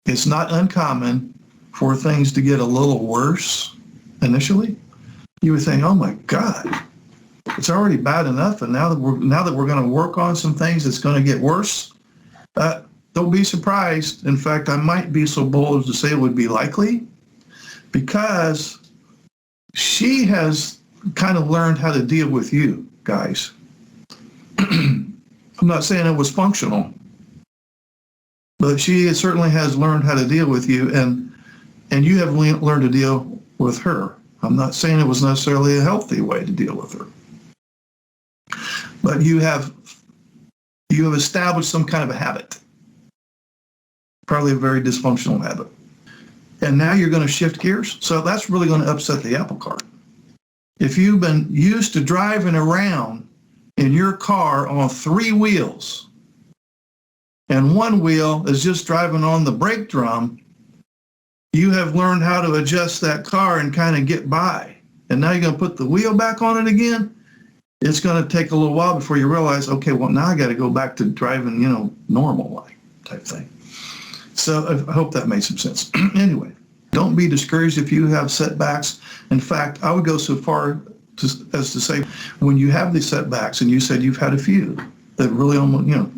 It's not uncommon for things to get a little worse initially. You would think, oh my God, it's already bad enough, and now that we're going to work on some things, it's going to get worse. Don't be surprised. In fact, I might be so bold as to say it would be likely, because she has kind of learned how to deal with you guys. I'm not saying it was functional, but she certainly has learned how to deal with you, and you have learned to deal with her. I'm not saying it was necessarily a healthy way to deal with her, but you have established some kind of a habit, probably a very dysfunctional habit. And now you're going to shift gears. So that's really going to upset the apple cart. If you've been used to driving around in your car on 3 wheels, and 1 wheel is just driving on the brake drum, you have learned how to adjust that car and kind of get by. And now you're going to put the wheel back on it again. It's going to take a little while before you realize, okay, well, now I got to go back to driving, normal like type thing. So I hope that made some sense. Anyway, don't be discouraged if you have setbacks. In fact, I would go so far as to say, when you have these setbacks, and you said you've had a few that really almost,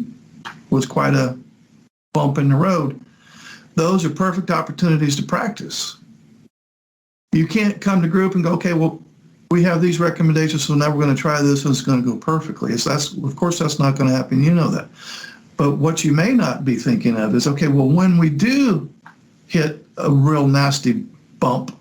was quite a bump in the road, those are perfect opportunities to practice. You can't come to group and go, okay, well, we have these recommendations, so now we're going to try this and it's going to go perfectly. Of course, that's not going to happen. You know that. But what you may not be thinking of is, okay, well, when we do hit a real nasty bump,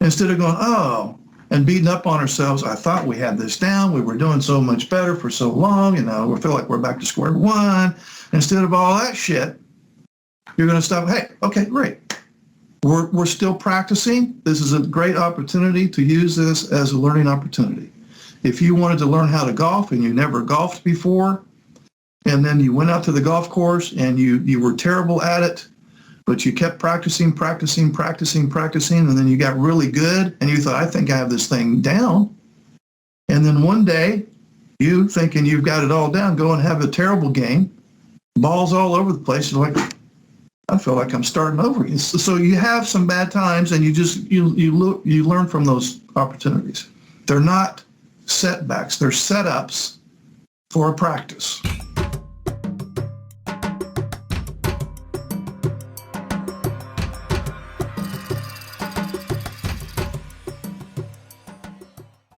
instead of going, oh, and beating up on ourselves, I thought we had this down, we were doing so much better for so long, and now we feel like we're back to square one. Instead of all that shit, you're going to stop, hey, okay, great. We're still practicing. This is a great opportunity to use this as a learning opportunity. If you wanted to learn how to golf and you never golfed before, and then you went out to the golf course and you were terrible at it, but you kept practicing, and then you got really good, and you thought, I think I have this thing down. And then one day, you thinking you've got it all down, go and have a terrible game, balls all over the place. You're like, I feel like I'm starting over again. So you have some bad times, and you learn from those opportunities. They're not setbacks, they're setups for a practice.